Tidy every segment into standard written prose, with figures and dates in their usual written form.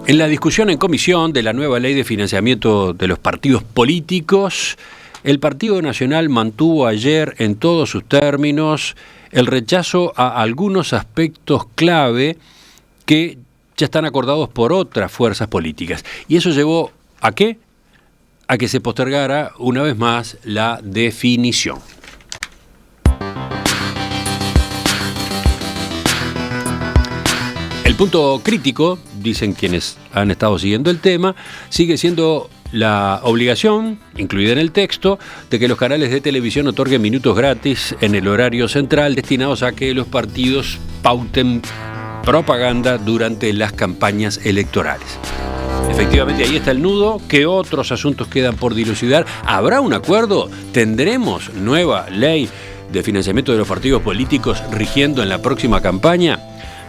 En la discusión en comisión de la nueva ley de financiamiento de los partidos políticos, el Partido Nacional mantuvo ayer en todos sus términos el rechazo a algunos aspectos clave que ya están acordados por otras fuerzas políticas. Y eso llevó ¿a qué? A que se postergara una vez más la definición. El punto crítico, dicen quienes han estado siguiendo el tema, sigue siendo la obligación, incluida en el texto, de que los canales de televisión otorguen minutos gratis en el horario central destinados a que los partidos pauten propaganda durante las campañas electorales. Efectivamente, ahí está el nudo. ¿Qué otros asuntos quedan por dilucidar? ¿Habrá un acuerdo? ¿Tendremos nueva ley de financiamiento de los partidos políticos rigiendo en la próxima campaña?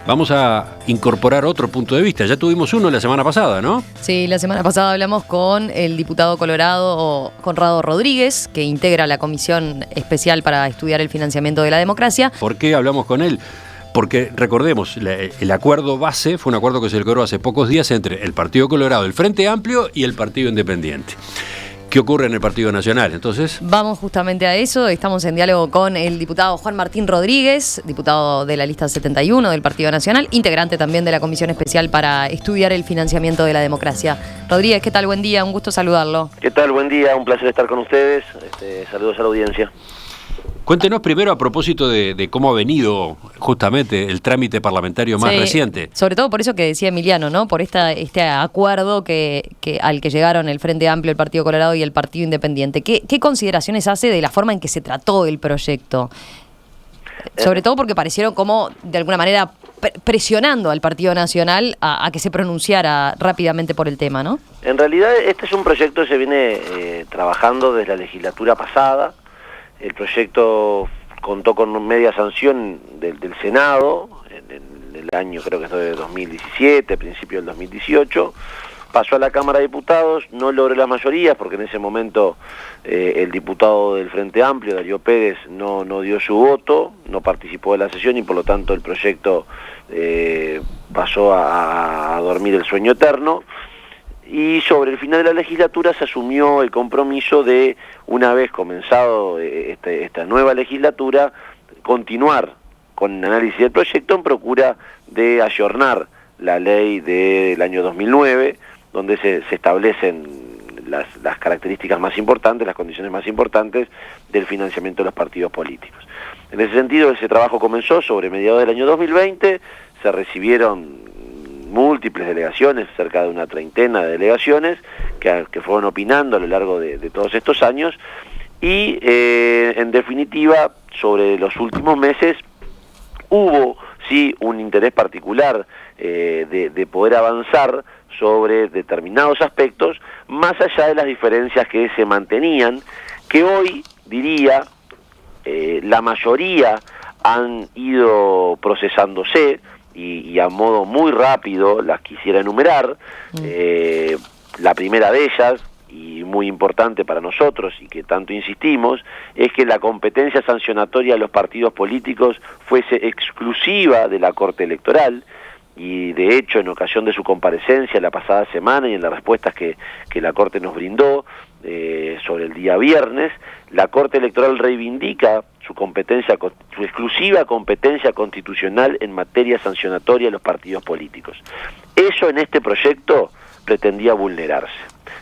Vamos a incorporar otro punto de vista. Ya tuvimos uno la semana pasada, ¿no? Sí, la semana pasada hablamos con el diputado colorado Conrado Rodríguez, que integra la Comisión Especial para Estudiar el Financiamiento de la Democracia. ¿Por qué hablamos con él? Porque, recordemos, el acuerdo base fue un acuerdo que se logró hace pocos días entre el Partido Colorado, el Frente Amplio y el Partido Independiente. ¿Qué ocurre en el Partido Nacional? Entonces, vamos justamente a eso. Estamos en diálogo con el diputado Juan Martín Rodríguez, diputado de la lista 71 del Partido Nacional, integrante también de la Comisión Especial para Estudiar el Financiamiento de la Democracia. Rodríguez, ¿qué tal? Buen día, un gusto saludarlo. ¿Qué tal? Buen día, un placer estar con ustedes. Saludos a la audiencia. Cuéntenos primero a propósito de cómo ha venido justamente el trámite parlamentario más reciente. Sobre todo por eso que decía Emiliano, ¿no? Por este acuerdo al que llegaron el Frente Amplio, el Partido Colorado y el Partido Independiente. ¿Qué consideraciones hace de la forma en que se trató el proyecto? Sobre todo porque parecieron como, de alguna manera, presionando al Partido Nacional a que se pronunciara rápidamente por el tema, ¿no? En realidad este es un proyecto que se viene trabajando desde la legislatura pasada. El proyecto contó con media sanción del Senado en el año, creo que es de 2017, principio del 2018. Pasó a la Cámara de Diputados, no logró la mayoría porque en ese momento el diputado del Frente Amplio, Darío Pérez, no dio su voto, no participó de la sesión y por lo tanto el proyecto pasó a dormir el sueño eterno. Y sobre el final de la legislatura se asumió el compromiso de, una vez comenzado esta nueva legislatura, continuar con el análisis del proyecto en procura de ayornar la ley del año 2009, donde se establecen las características más importantes, las condiciones más importantes del financiamiento de los partidos políticos. En ese sentido, ese trabajo comenzó sobre mediados del año 2020, se recibieron múltiples delegaciones, cerca de una treintena de delegaciones, que fueron opinando a lo largo de todos estos años, y en definitiva, sobre los últimos meses, hubo sí un interés particular de poder avanzar sobre determinados aspectos, más allá de las diferencias que se mantenían, que hoy, diría, la mayoría han ido procesándose, y a modo muy rápido las quisiera enumerar. La primera de ellas, y muy importante para nosotros y que tanto insistimos, es que la competencia sancionatoria de los partidos políticos fuese exclusiva de la Corte Electoral, y de hecho en ocasión de su comparecencia la pasada semana y en las respuestas que la Corte nos brindó sobre el día viernes, la Corte Electoral reivindica su exclusiva competencia constitucional en materia sancionatoria de los partidos políticos. Eso en este proyecto pretendía vulnerarse.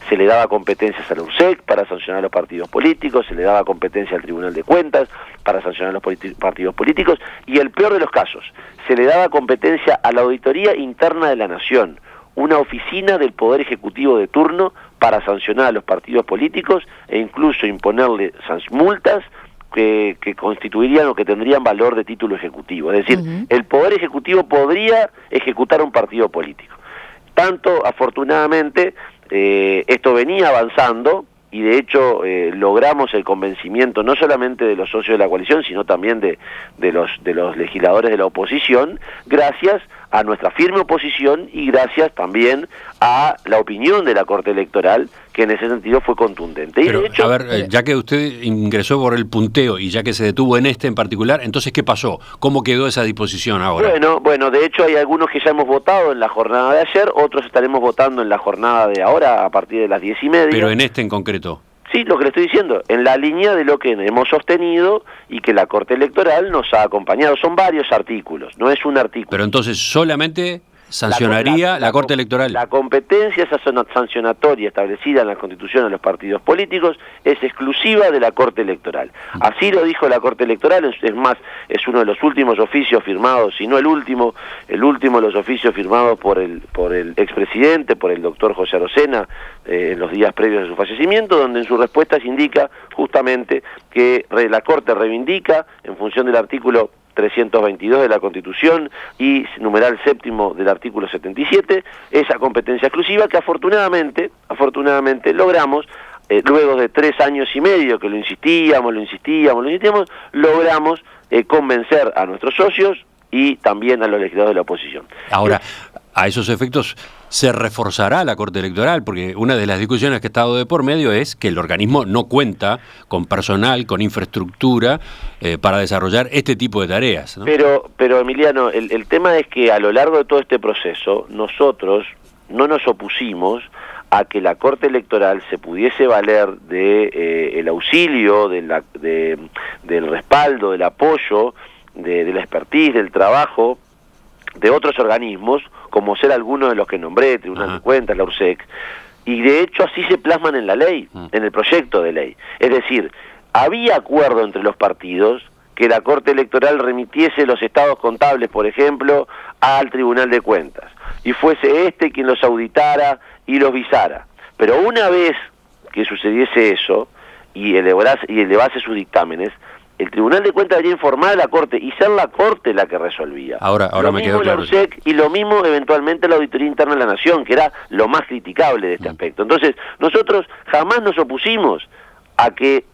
Se le daba competencias a la URSEC para sancionar a los partidos políticos, se le daba competencia al Tribunal de Cuentas para sancionar a los partidos políticos, y el peor de los casos, se le daba competencia a la Auditoría Interna de la Nación, una oficina del Poder Ejecutivo de turno, para sancionar a los partidos políticos e incluso imponerle multas que constituirían o que tendrían valor de título ejecutivo. Es decir, el Poder Ejecutivo podría ejecutar un partido político. Tanto, afortunadamente, esto venía avanzando, y de hecho logramos el convencimiento no solamente de los socios de la coalición, sino también de los legisladores de la oposición, gracias a nuestra firme oposición y gracias también a la opinión de la Corte Electoral, que en ese sentido fue contundente. Pero, y de hecho, a ver, ya que usted ingresó por el punteo y ya que se detuvo en este en particular, entonces, ¿qué pasó? ¿Cómo quedó esa disposición ahora? Bueno, de hecho hay algunos que ya hemos votado en la jornada de ayer, otros estaremos votando en la jornada de ahora a partir de las 10:30. Pero en este en concreto. Sí, lo que le estoy diciendo, en la línea de lo que hemos sostenido y que la Corte Electoral nos ha acompañado. Son varios artículos, no es un artículo. Pero entonces solamente sancionaría la Corte Electoral. La competencia esa sancionatoria establecida en la Constitución de los partidos políticos es exclusiva de la Corte Electoral. Así lo dijo la Corte Electoral, es más, es uno de los últimos oficios firmados, si no el último de los oficios firmados por el expresidente, por el doctor José Arocena, en los días previos a su fallecimiento, donde en sus respuestas indica justamente que la Corte reivindica, en función del artículo 322 de la Constitución y numeral séptimo del artículo 77, esa competencia exclusiva que afortunadamente logramos, luego de 3 años y medio que lo insistíamos, logramos convencer a nuestros socios y también a los legisladores de la oposición. Ahora, a esos efectos se reforzará la Corte Electoral, porque una de las discusiones que ha estado de por medio es que el organismo no cuenta con personal, con infraestructura para desarrollar este tipo de tareas, ¿no? Pero Emiliano, el tema es que a lo largo de todo este proceso nosotros no nos opusimos a que la Corte Electoral se pudiese valer de el auxilio, del respaldo, del apoyo, de la expertise, del trabajo de otros organismos, como ser algunos de los que nombré, Tribunal de Cuentas, la URSEC, y de hecho así se plasman en la ley, en el proyecto de ley. Es decir, había acuerdo entre los partidos que la Corte Electoral remitiese los estados contables, por ejemplo, al Tribunal de Cuentas, y fuese quien los auditara y los visara. Pero una vez que sucediese eso, y elevase sus dictámenes, el Tribunal de Cuentas debería informar a la Corte y ser la Corte la que resolvía. Ahora me quedó claro. Y lo mismo eventualmente la Auditoría Interna de la Nación, que era lo más criticable de este aspecto. Entonces, nosotros jamás nos opusimos a que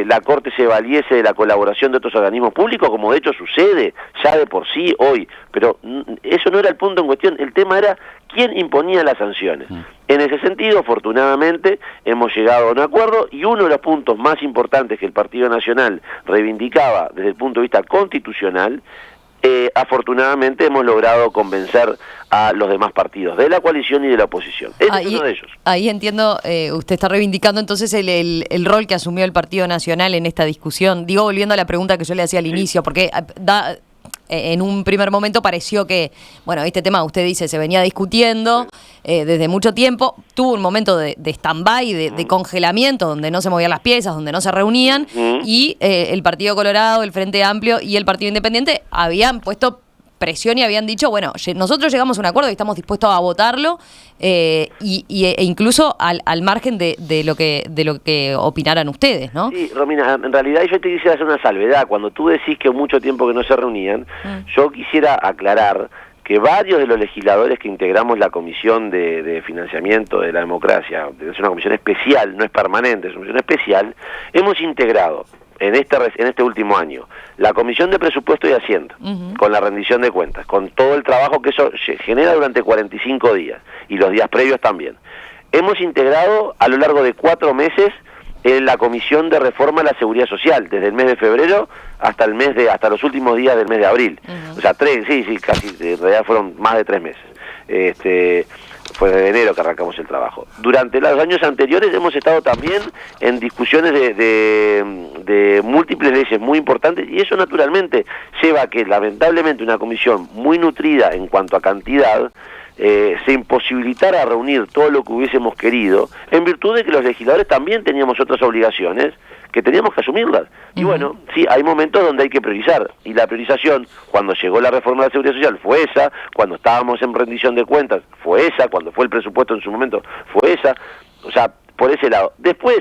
la Corte se valiese de la colaboración de otros organismos públicos, como de hecho sucede ya de por sí hoy, pero eso no era el punto en cuestión, el tema era quién imponía las sanciones. En ese sentido, afortunadamente, hemos llegado a un acuerdo y uno de los puntos más importantes que el Partido Nacional reivindicaba desde el punto de vista constitucional, afortunadamente hemos logrado convencer a los demás partidos de la coalición y de la oposición. Este es uno de ellos. Ahí entiendo, usted está reivindicando entonces el rol que asumió el Partido Nacional en esta discusión. Digo, volviendo a la pregunta que yo le hacía al inicio, porque en un primer momento pareció que, bueno, este tema, usted dice, se venía discutiendo desde mucho tiempo, tuvo un momento de stand-by, de congelamiento, donde no se movían las piezas, donde no se reunían, y el Partido Colorado, el Frente Amplio y el Partido Independiente habían puesto presión y habían dicho, bueno, nosotros llegamos a un acuerdo y estamos dispuestos a votarlo, e incluso al margen de lo que opinaran ustedes, ¿no? Sí, Romina, en realidad yo te quisiera hacer una salvedad. Cuando tú decís que mucho tiempo que no se reunían, yo quisiera aclarar que varios de los legisladores que integramos la Comisión de Financiamiento de la Democracia, es una comisión especial, no es permanente, es una comisión especial, hemos integrado en este último año la Comisión de Presupuesto y Hacienda, con la rendición de cuentas, con todo el trabajo que eso genera durante 45 días, y los días previos también. Hemos integrado a lo largo de 4 meses en la Comisión de Reforma a la Seguridad Social, desde el mes de febrero hasta los últimos días del mes de abril. O sea, casi, en realidad fueron más de 3 meses. Fue de enero que arrancamos el trabajo. Durante los años anteriores hemos estado también en discusiones de múltiples leyes muy importantes, y eso naturalmente lleva a que lamentablemente una comisión muy nutrida en cuanto a cantidad se imposibilitara reunir todo lo que hubiésemos querido, en virtud de que los legisladores también teníamos otras obligaciones que teníamos que asumirlas. Y bueno, sí, hay momentos donde hay que priorizar, y la priorización, cuando llegó la reforma de la Seguridad Social, fue esa, cuando estábamos en rendición de cuentas, fue esa, cuando fue el presupuesto en su momento, fue esa, o sea, por ese lado. Después,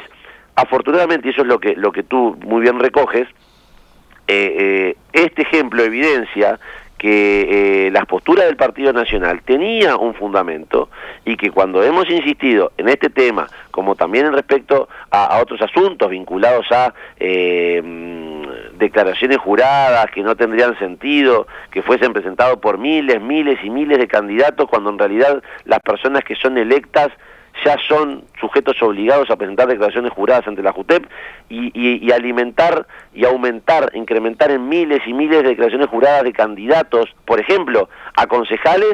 afortunadamente, y eso es lo que tú muy bien recoges, este ejemplo evidencia que las posturas del Partido Nacional tenía un fundamento, y que cuando hemos insistido en este tema, como también en respecto a otros asuntos vinculados a declaraciones juradas que no tendrían sentido, que fuesen presentados por miles y miles de candidatos, cuando en realidad las personas que son electas ya son sujetos obligados a presentar declaraciones juradas ante la JUTEP, y alimentar y aumentar, incrementar en miles y miles de declaraciones juradas de candidatos, por ejemplo, a concejales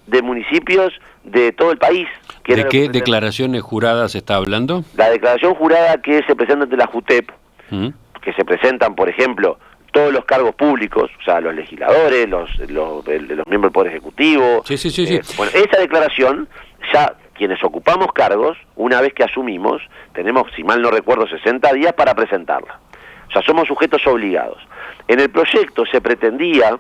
de municipios de todo el país. ¿De qué declaraciones juradas está hablando? La declaración jurada que se presenta ante la JUTEP, que se presentan, por ejemplo, todos los cargos públicos, o sea, los legisladores, los miembros del Poder Ejecutivo. Sí. Bueno, esa declaración, ya quienes ocupamos cargos, una vez que asumimos, tenemos, si mal no recuerdo, 60 días para presentarla. O sea, somos sujetos obligados. En el proyecto se pretendía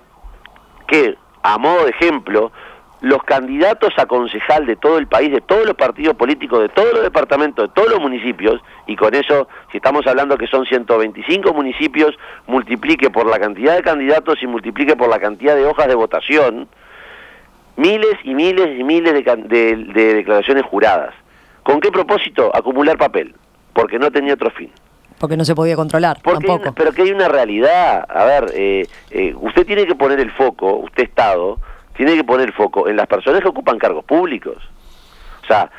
que, a modo de ejemplo, los candidatos a concejal de todo el país, de todos los partidos políticos, de todos los departamentos, de todos los municipios, y con eso, si estamos hablando que son 125 municipios, multiplique por la cantidad de candidatos y multiplique por la cantidad de hojas de votación, miles y miles y miles de declaraciones juradas. ¿Con qué propósito? Acumular papel, porque no tenía otro fin. Porque no se podía controlar, tampoco. Pero que hay una realidad. A ver, usted tiene que poner el foco, usted Estado, tiene que poner el foco en las personas que ocupan cargos públicos. O sea,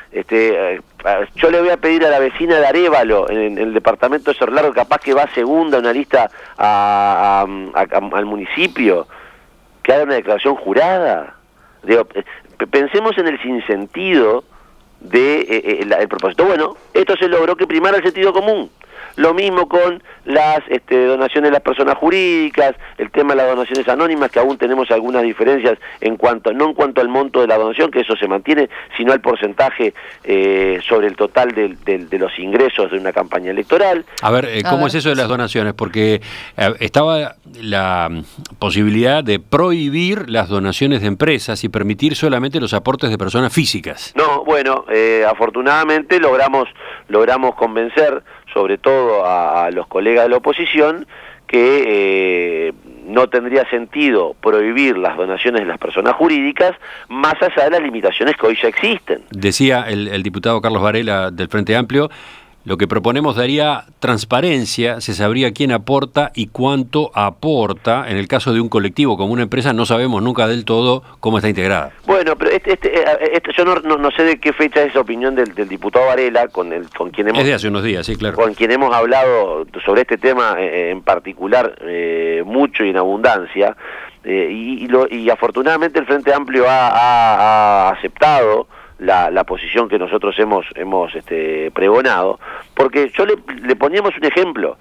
yo le voy a pedir a la vecina de Arévalo, en el departamento de Cerro Largo, capaz que va segunda en una lista al municipio, que haga una declaración jurada. Digo, pensemos en el sinsentido el propósito. Bueno, esto se logró que primara el sentido común. Lo mismo con las donaciones de las personas jurídicas, el tema de las donaciones anónimas, que aún tenemos algunas diferencias no en cuanto al monto de la donación, que eso se mantiene, sino al porcentaje sobre el total de los ingresos de una campaña electoral. A ver, ¿cómo es eso de las donaciones? Porque estaba la posibilidad de prohibir las donaciones de empresas y permitir solamente los aportes de personas físicas. No, bueno, afortunadamente logramos convencer sobre todo a los colegas de la oposición que no tendría sentido prohibir las donaciones de las personas jurídicas más allá de las limitaciones que hoy ya existen. Decía el diputado Carlos Varela del Frente Amplio, lo que proponemos daría transparencia, se sabría quién aporta y cuánto aporta. En el caso de un colectivo como una empresa no sabemos nunca del todo cómo está integrada. Bueno, pero yo no sé de qué fecha es esa opinión del diputado Varela, con quien hemos... Es de hace unos días, sí, claro. Con quien hemos hablado sobre este tema en particular mucho y en abundancia, y afortunadamente el Frente Amplio ha aceptado la posición que nosotros hemos pregonado, porque yo le poníamos un ejemplo.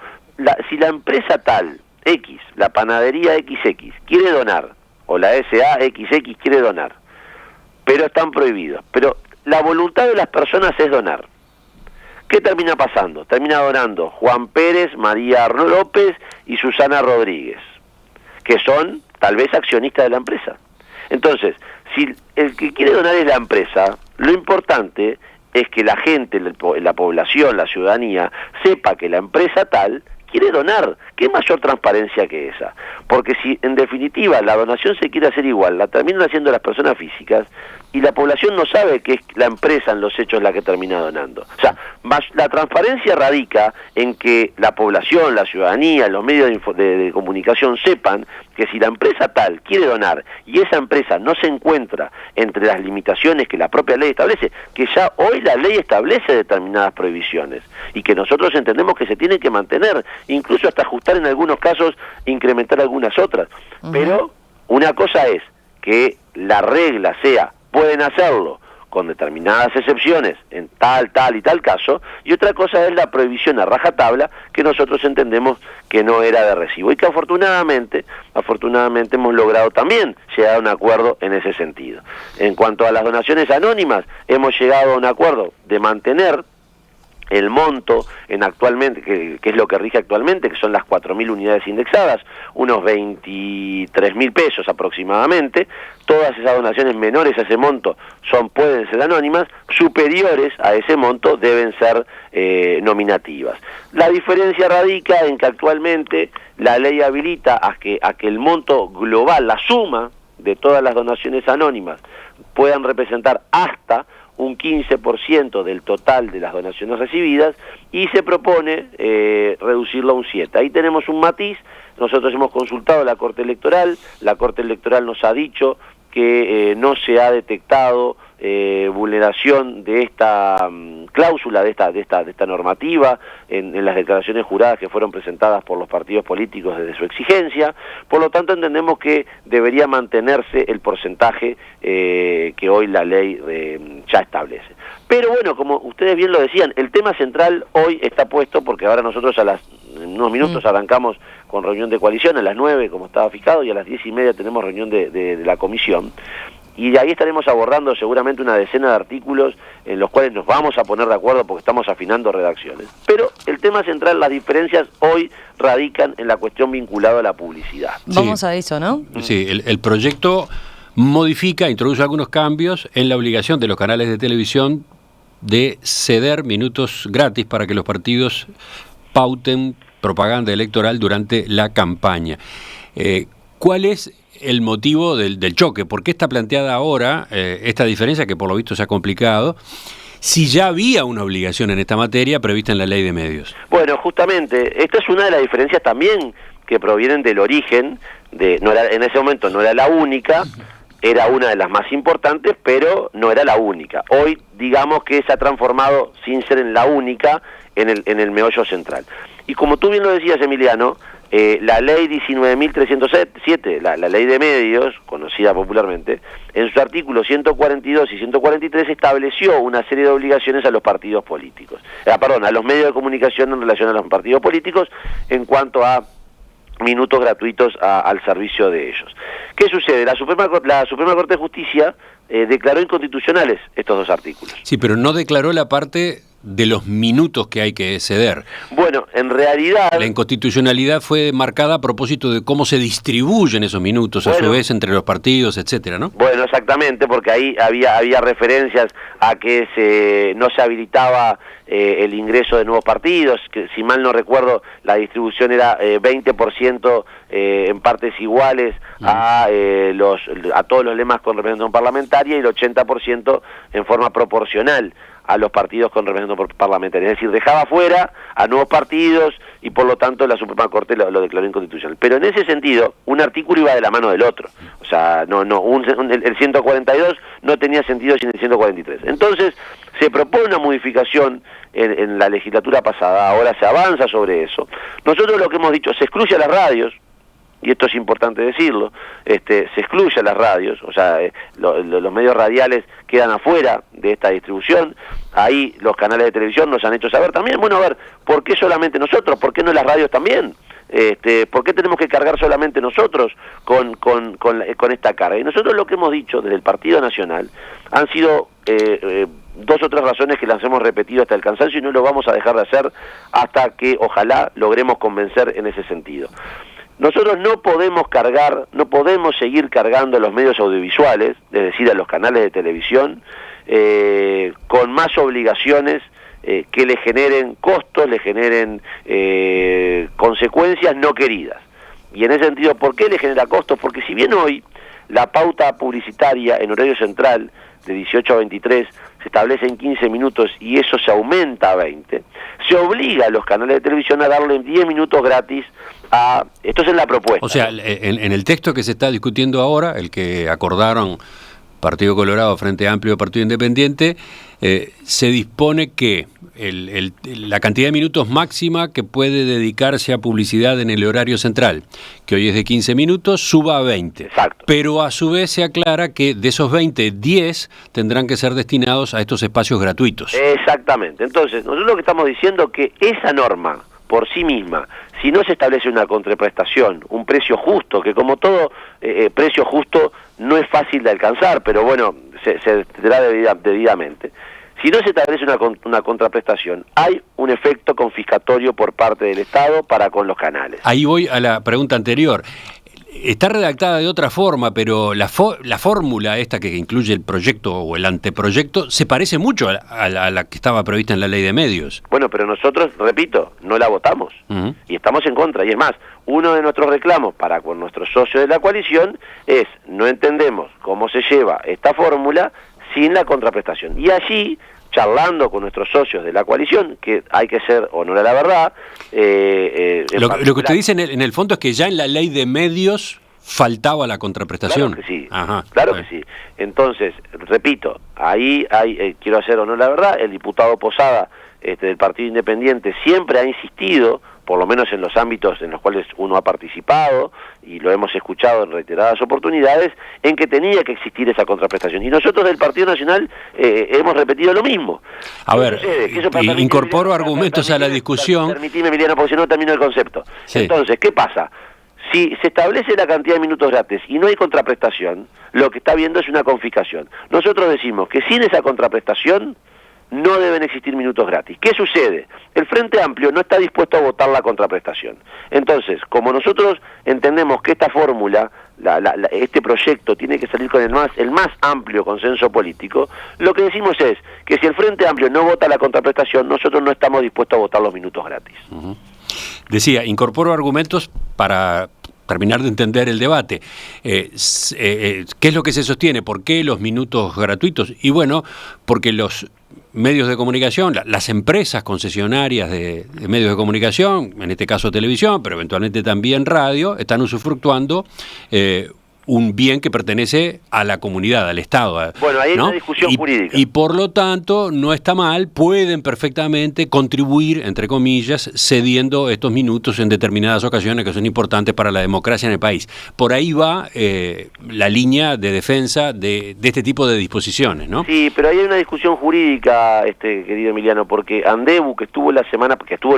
Si la empresa tal, X, la panadería XX, quiere donar, o la SA XX quiere donar, pero están prohibidos, pero la voluntad de las personas es donar, ¿qué termina pasando? Termina donando Juan Pérez, María López y Susana Rodríguez, que son tal vez accionistas de la empresa. Entonces, si el que quiere donar es la empresa, lo importante es que la gente, la población, la ciudadanía, sepa que la empresa tal quiere donar. ¿Qué mayor transparencia que esa? Porque si en definitiva la donación se quiere hacer igual, la terminan haciendo las personas físicas y la población no sabe que es la empresa en los hechos la que termina donando. O sea, la transparencia radica en que la población, la ciudadanía, los medios de comunicación sepan que si la empresa tal quiere donar y esa empresa no se encuentra entre las limitaciones que la propia ley establece, que ya hoy la ley establece determinadas prohibiciones y que nosotros entendemos que se tienen que mantener, incluso hasta ajustar en algunos casos, incrementar algunas otras. Pero una cosa es que la regla sea, pueden hacerlo con determinadas excepciones en tal y tal caso, y otra cosa es la prohibición a rajatabla, que nosotros entendemos que no era de recibo, y que afortunadamente hemos logrado también llegar a un acuerdo en ese sentido. En cuanto a las donaciones anónimas, hemos llegado a un acuerdo de mantener el monto actualmente, que es lo que rige actualmente, que son las 4.000 unidades indexadas, unos 23.000 pesos aproximadamente. Todas esas donaciones menores a ese monto pueden ser anónimas, superiores a ese monto deben ser nominativas. La diferencia radica en que actualmente la ley habilita a que el monto global, la suma de todas las donaciones anónimas, puedan representar hasta un 15% del total de las donaciones recibidas, y se propone reducirlo a un 7%. Ahí tenemos un matiz nosotros hemos consultado a la Corte Electoral nos ha dicho que no se ha detectado vulneración de esta cláusula, de esta normativa en las declaraciones juradas que fueron presentadas por los partidos políticos desde su exigencia. Por lo tanto, entendemos que debería mantenerse el porcentaje que hoy la ley ya establece. Pero bueno, como ustedes bien lo decían, el tema central hoy está puesto, porque ahora nosotros en unos minutos arrancamos con reunión de coalición a las 9, como estaba fijado, y a las 10:30 tenemos reunión de la comisión. Y de ahí estaremos abordando seguramente una decena de artículos en los cuales nos vamos a poner de acuerdo porque estamos afinando redacciones. Pero el tema central, las diferencias hoy radican en la cuestión vinculada a la publicidad. Vamos a eso, ¿no? Sí, el proyecto modifica, introduce algunos cambios en la obligación de los canales de televisión de ceder minutos gratis para que los partidos pauten propaganda electoral durante la campaña. ¿Cuál es el motivo del choque? ¿Por qué está planteada ahora esta diferencia que por lo visto se ha complicado, si ya había una obligación en esta materia prevista en la ley de medios? Bueno, justamente, esta es una de las diferencias también que provienen del origen, en ese momento no era la única, era una de las más importantes, pero no era la única. Hoy, digamos que se ha transformado, sin ser en la única, en el meollo central. Y como tú bien lo decías, Emiliano, la ley 19.307, la ley de medios, conocida popularmente, en sus artículos 142 y 143 estableció una serie de obligaciones a los partidos políticos, a los medios de comunicación en relación a los partidos políticos en cuanto a minutos gratuitos al servicio de ellos. ¿Qué sucede? La Suprema Corte de Justicia declaró inconstitucionales estos dos artículos. Sí, pero no declaró la parte de los minutos que hay que ceder. Bueno, en realidad... La inconstitucionalidad fue marcada a propósito de cómo se distribuyen esos minutos, a su vez, entre los partidos, etcétera, ¿no? Bueno, exactamente, porque ahí había referencias a que no se habilitaba el ingreso de nuevos partidos, que si mal no recuerdo, la distribución era 20% en partes iguales a todos los lemas con representación parlamentaria y el 80% en forma proporcional a los partidos con representación parlamentaria. Es decir, dejaba fuera a nuevos partidos y por lo tanto la Suprema Corte lo declaró inconstitucional. Pero en ese sentido, un artículo iba de la mano del otro. O sea, el 142 no tenía sentido sin el 143. Entonces, se propone una modificación en la legislatura pasada, ahora se avanza sobre eso. Nosotros lo que hemos dicho, se excluye a las radios, y esto es importante decirlo, se excluye a las radios, o sea, los medios radiales quedan afuera de esta distribución. Ahí los canales de televisión nos han hecho saber también, bueno, a ver, ¿por qué solamente nosotros? ¿Por qué no las radios también? ¿Por qué tenemos que cargar solamente nosotros con esta carga? Y nosotros lo que hemos dicho desde el Partido Nacional han sido dos o tres razones que las hemos repetido hasta el cansancio y no lo vamos a dejar de hacer hasta que ojalá logremos convencer en ese sentido. Nosotros no podemos seguir cargando a los medios audiovisuales, es decir, a los canales de televisión, con más obligaciones que le generen costos, le generen consecuencias no queridas. Y en ese sentido, ¿por qué le genera costos? Porque si bien hoy la pauta publicitaria en horario central de 18 a 23 se establece en 15 minutos y eso se aumenta a 20, se obliga a los canales de televisión a darle 10 minutos gratis a... Esto es en la propuesta. O sea, en el texto que se está discutiendo ahora, el que acordaron Partido Colorado, Frente Amplio, Partido Independiente, se dispone que la cantidad de minutos máxima que puede dedicarse a publicidad en el horario central, que hoy es de 15 minutos, suba a 20. Exacto. Pero a su vez se aclara que de esos 20, 10 tendrán que ser destinados a estos espacios gratuitos. Exactamente. Entonces, nosotros lo que estamos diciendo es que esa norma, por sí misma, si no se establece una contraprestación, un precio justo, que como todo precio justo no es fácil de alcanzar, pero bueno, se tendrá debidamente. Si no se establece una contraprestación, hay un efecto confiscatorio por parte del Estado para con los canales. Ahí voy a la pregunta anterior. Está redactada de otra forma, pero la fórmula esta que incluye el proyecto o el anteproyecto se parece mucho a la que estaba prevista en la ley de medios. Bueno, pero nosotros, repito, no la votamos y estamos en contra. Y es más, uno de nuestros reclamos para con nuestros socios de la coalición es, no entendemos cómo se lleva esta fórmula sin la contraprestación. Y allí charlando con nuestros socios de la coalición, que hay que ser honor a la verdad. Lo que usted dice en el fondo es que ya en la ley de medios faltaba la contraprestación. Claro que sí, Ajá, claro que sí. Entonces, repito, ahí hay, quiero hacer honor a la verdad, el diputado Posada del Partido Independiente siempre ha insistido, por lo menos en los ámbitos en los cuales uno ha participado, y lo hemos escuchado en reiteradas oportunidades, en que tenía que existir esa contraprestación. Y nosotros del Partido Nacional hemos repetido lo mismo. A ver, incorporo argumentos a la discusión. Permitime, Emiliano, porque si no termino el concepto. Sí. Entonces, ¿qué pasa? Si se establece la cantidad de minutos gratis y no hay contraprestación, lo que está viendo es una confiscación. Nosotros decimos que sin esa contraprestación no deben existir minutos gratis. ¿Qué sucede? El Frente Amplio no está dispuesto a votar la contraprestación. Entonces, como nosotros entendemos que esta fórmula, este proyecto tiene que salir con el más amplio consenso político, lo que decimos es que si el Frente Amplio no vota la contraprestación, nosotros no estamos dispuestos a votar los minutos gratis. Uh-huh. Decía, incorporo argumentos para terminar de entender el debate. ¿Qué es lo que se sostiene? ¿Por qué los minutos gratuitos? Y bueno, porque los medios de comunicación, las empresas concesionarias de medios de comunicación, en este caso televisión, pero eventualmente también radio, están usufructuando un bien que pertenece a la comunidad, al Estado. Bueno, ahí hay ¿no? una discusión jurídica. Y por lo tanto, no está mal, pueden perfectamente contribuir, entre comillas, cediendo estos minutos en determinadas ocasiones que son importantes para la democracia en el país. Por ahí va la línea de defensa de este tipo de disposiciones, ¿no? Sí, pero ahí hay una discusión jurídica, querido Emiliano, porque Andebu, que estuvo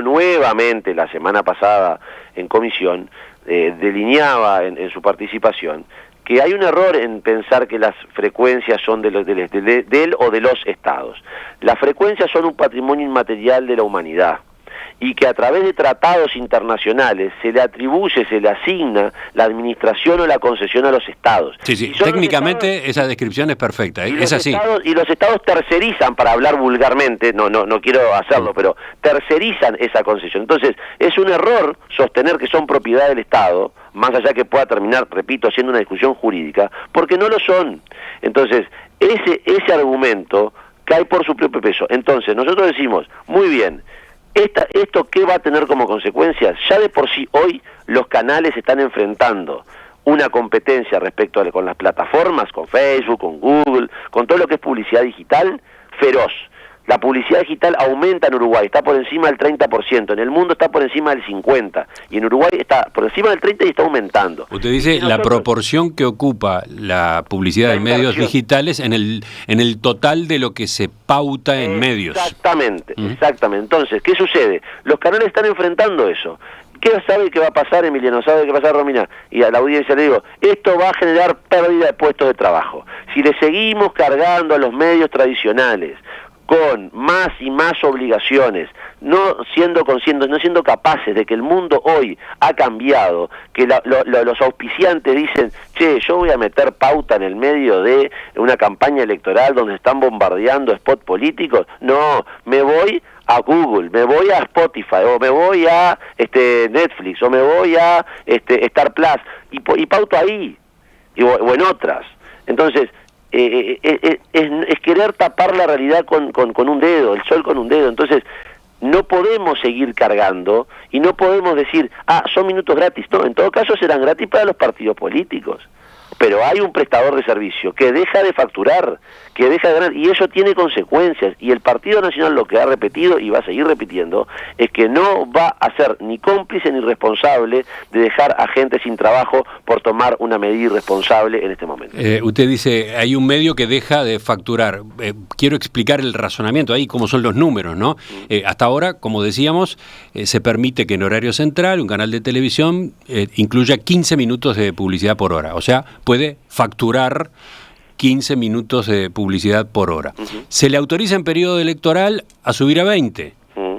nuevamente la semana pasada en comisión, delineaba en su participación que hay un error en pensar que las frecuencias son de él o de los estados. Las frecuencias son un patrimonio inmaterial de la humanidad y que a través de tratados internacionales se le atribuye, se le asigna la administración o la concesión a los estados. Sí, técnicamente esa descripción es perfecta, es así. Y los estados tercerizan, para hablar vulgarmente, no quiero hacerlo, pero tercerizan esa concesión. Entonces, es un error sostener que son propiedad del Estado, más allá que pueda terminar, repito, siendo una discusión jurídica, porque no lo son. Entonces, ese argumento cae por su propio peso. Entonces, nosotros decimos, muy bien, ¿esto qué va a tener como consecuencias? Ya de por sí hoy los canales están enfrentando una competencia respecto con las plataformas, con Facebook, con Google, con todo lo que es publicidad digital, feroz. La publicidad digital aumenta en Uruguay, está por encima del 30%, en el mundo está por encima del 50%, y en Uruguay está por encima del 30% y está aumentando. Usted dice la proporción que ocupa la publicidad de medios digitales en el total de lo que se pauta en medios. Exactamente, exactamente. Entonces, ¿qué sucede? Los canales están enfrentando eso. ¿Qué sabe que va a pasar, Emiliano? ¿Sabe qué va a pasar, Romina? Y a la audiencia le digo, esto va a generar pérdida de puestos de trabajo. Si le seguimos cargando a los medios tradicionales con más y más obligaciones, no siendo conscientes, no siendo capaces de que el mundo hoy ha cambiado, que los auspiciantes dicen, che, yo voy a meter pauta en el medio de una campaña electoral donde están bombardeando spots políticos, no, me voy a Google, me voy a Spotify, o me voy a Netflix, o me voy a Star Plus, y pauto ahí, o en otras. Entonces, es querer tapar la realidad con un dedo, el sol con un dedo. Entonces, no podemos seguir cargando y no podemos decir, son minutos gratis. No, en todo caso serán gratis para los partidos políticos. Pero hay un prestador de servicio que deja de facturar, que deja de ganar, y eso tiene consecuencias. Y el Partido Nacional lo que ha repetido y va a seguir repitiendo es que no va a ser ni cómplice ni responsable de dejar a gente sin trabajo por tomar una medida irresponsable en este momento. Usted dice, hay un medio que deja de facturar. Quiero explicar el razonamiento ahí, cómo son los números, ¿no? Hasta ahora, como decíamos, se permite que en horario central un canal de televisión incluya 15 minutos de publicidad por hora. O sea, puede facturar 15 minutos de publicidad por hora. Se le autoriza en periodo electoral a subir a 20,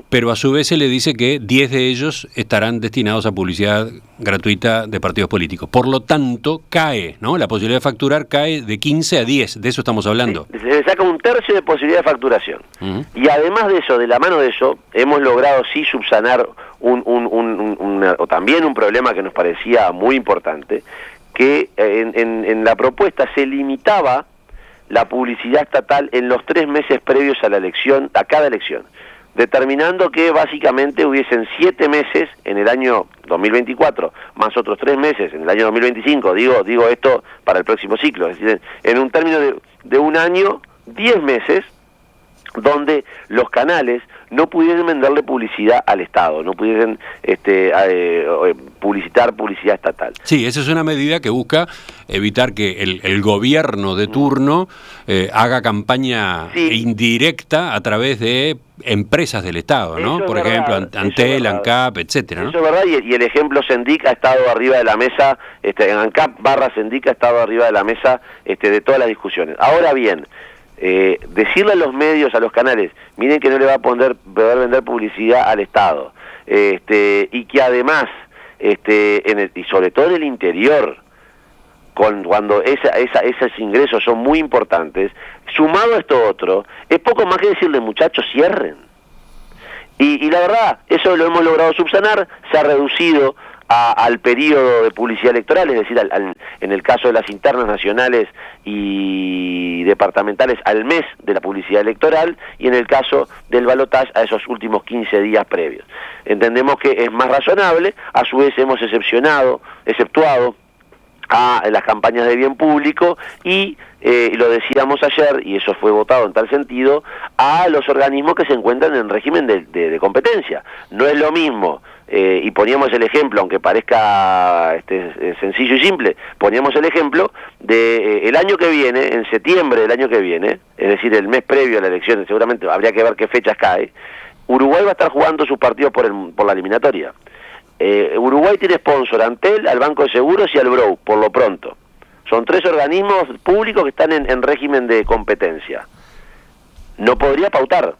pero a su vez se le dice que 10 de ellos estarán destinados a publicidad gratuita de partidos políticos. Por lo tanto, cae, ¿no? La posibilidad de facturar cae de 15 a 10, de eso estamos hablando. Se le saca un tercio de posibilidad de facturación. Y además de eso, de la mano de eso, hemos logrado sí subsanar o también un problema que nos parecía muy importante, que en la propuesta se limitaba la publicidad estatal en los 3 meses previos a la elección, a cada elección, determinando que básicamente hubiesen 7 meses en el año 2024, más otros 3 meses en el año 2025, digo esto para el próximo ciclo, es decir, en un término de un año, 10 meses, donde los canales no pudiesen venderle publicidad al Estado, no pudiesen publicitar publicidad estatal. Sí, esa es una medida que busca evitar que el gobierno de turno haga campaña indirecta a través de empresas del Estado, ¿no? Por ejemplo, Antel, ANCAP, etcétera, ¿no? Eso es verdad, y el ejemplo Sendic ha estado arriba de la mesa, ANCAP/Sendic ha estado arriba de la mesa de todas las discusiones. Ahora bien, decirle a los medios, a los canales, miren que no le va a poder vender publicidad al Estado, y que además, y sobre todo en el interior, cuando esos ingresos son muy importantes, sumado a esto otro, es poco más que decirle, muchachos, cierren. Y la verdad, eso lo hemos logrado subsanar, se ha reducido al periodo de publicidad electoral, es decir, en el caso de las internas nacionales y departamentales, al mes de la publicidad electoral, y en el caso del balotaje, a esos últimos 15 días previos. Entendemos que es más razonable, a su vez hemos exceptuado a las campañas de bien público y lo decíamos ayer, y eso fue votado en tal sentido, a los organismos que se encuentran en régimen de competencia. No es lo mismo, y poníamos el ejemplo, aunque parezca sencillo y simple, poníamos el ejemplo de el año que viene, en septiembre del año que viene, es decir, el mes previo a la elección, seguramente habría que ver qué fechas cae, Uruguay va a estar jugando sus partidos por la eliminatoria. Uruguay tiene sponsor Antel, al Banco de Seguros y al Brou, por lo pronto. Son 3 organismos públicos que están en régimen de competencia. No podría pautar.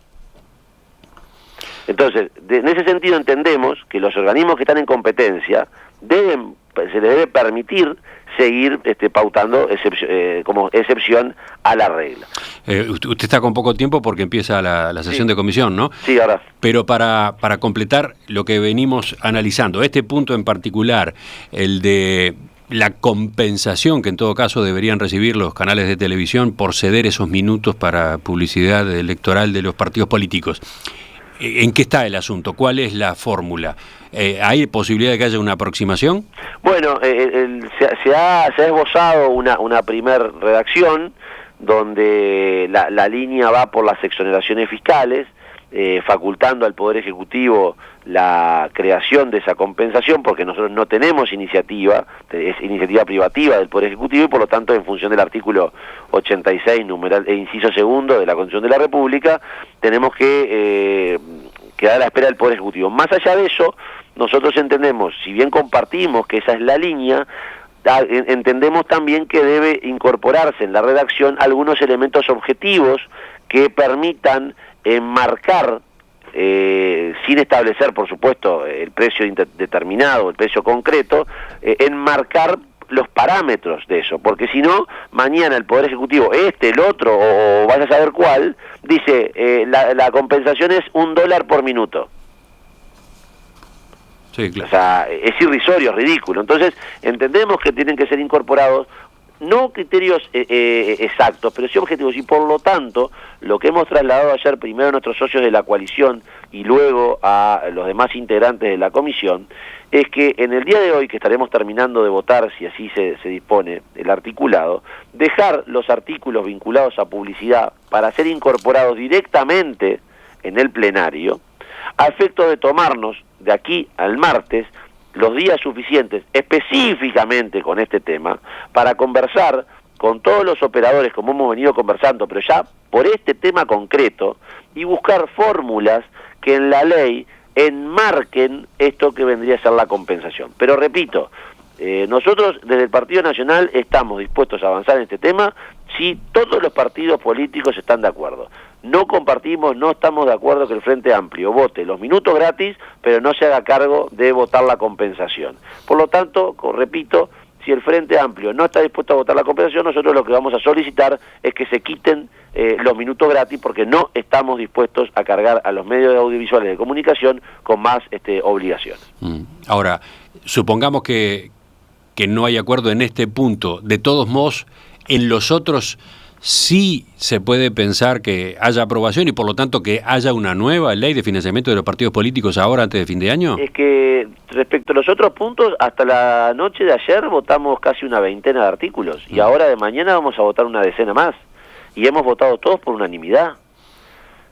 Entonces, en ese sentido entendemos que los organismos que están en competencia se les debe permitir seguir pautando como excepción a la regla. Usted está con poco tiempo porque empieza la sesión de comisión, ¿no? Sí, ahora. Pero para completar lo que venimos analizando, este punto en particular, el de la compensación que en todo caso deberían recibir los canales de televisión por ceder esos minutos para publicidad electoral de los partidos políticos, ¿en qué está el asunto? ¿Cuál es la fórmula? ¿Hay posibilidad de que haya una aproximación? Bueno, se ha esbozado una primer redacción donde la línea va por las exoneraciones fiscales, facultando al Poder Ejecutivo la creación de esa compensación, porque nosotros no tenemos iniciativa, es iniciativa privativa del Poder Ejecutivo, y por lo tanto, en función del artículo 86, inciso segundo de la Constitución de la República, tenemos que quedar a la espera del Poder Ejecutivo. Más allá de eso, nosotros entendemos, si bien compartimos que esa es la línea, entendemos también que debe incorporarse en la redacción algunos elementos objetivos que permitan enmarcar, sin establecer, por supuesto, el precio determinado, el precio concreto, enmarcar los parámetros de eso, porque si no, mañana el Poder Ejecutivo, el otro, o vaya a saber cuál, dice, la compensación es $1 por minuto. Sí, claro. O sea, es irrisorio, es ridículo. Entonces, entendemos que tienen que ser incorporados no criterios exactos, pero sí objetivos, y por lo tanto, lo que hemos trasladado ayer primero a nuestros socios de la coalición y luego a los demás integrantes de la comisión, es que en el día de hoy, que estaremos terminando de votar, si así se dispone el articulado, dejar los artículos vinculados a publicidad para ser incorporados directamente en el plenario, a efecto de tomarnos de aquí al martes los días suficientes específicamente con este tema para conversar con todos los operadores, como hemos venido conversando, pero ya por este tema concreto, y buscar fórmulas que en la ley enmarquen esto que vendría a ser la compensación. Pero repito, nosotros desde el Partido Nacional estamos dispuestos a avanzar en este tema si todos los partidos políticos están de acuerdo. No compartimos, no estamos de acuerdo que el Frente Amplio vote los minutos gratis, pero no se haga cargo de votar la compensación. Por lo tanto, repito, si el Frente Amplio no está dispuesto a votar la compensación, nosotros lo que vamos a solicitar es que se quiten los minutos gratis, porque no estamos dispuestos a cargar a los medios audiovisuales de comunicación con más obligaciones. Ahora, supongamos que no hay acuerdo en este punto. De todos modos, en los otros sí se puede pensar que haya aprobación y por lo tanto que haya una nueva ley de financiamiento de los partidos políticos ahora antes de fin de año? Es que respecto a los otros puntos, hasta la noche de ayer votamos casi una veintena de artículos y ahora de mañana vamos a votar una decena más y hemos votado todos por unanimidad.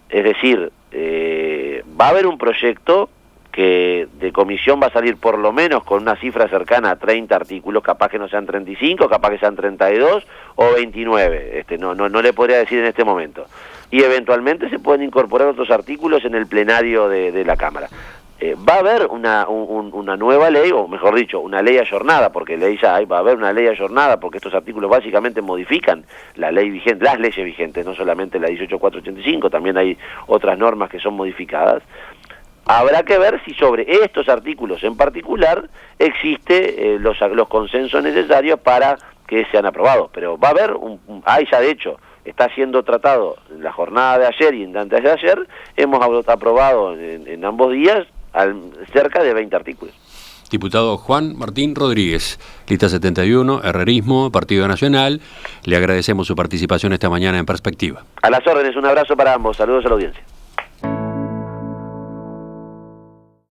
Es decir, va a haber un proyecto que de comisión va a salir por lo menos con una cifra cercana a 30 artículos, capaz que no sean 35, capaz que sean 32 o 29, no le podría decir en este momento. Y eventualmente se pueden incorporar otros artículos en el plenario de la Cámara. Va a haber una nueva ley, o mejor dicho, una ley ayornada, porque ley ya hay, va a haber una ley ayornada, porque estos artículos básicamente modifican la ley vigente, las leyes vigentes, no solamente la 18.485, también hay otras normas que son modificadas. Habrá que ver si sobre estos artículos en particular existe los consensos necesarios para que sean aprobados, pero va a haber, ya de hecho, está siendo tratado en la jornada de ayer y antes de ayer, hemos aprobado en ambos días cerca de 20 artículos. Diputado Juan Martín Rodríguez, lista 71, Herrerismo, Partido Nacional, le agradecemos su participación esta mañana en Perspectiva. A las órdenes, un abrazo para ambos, saludos a la audiencia.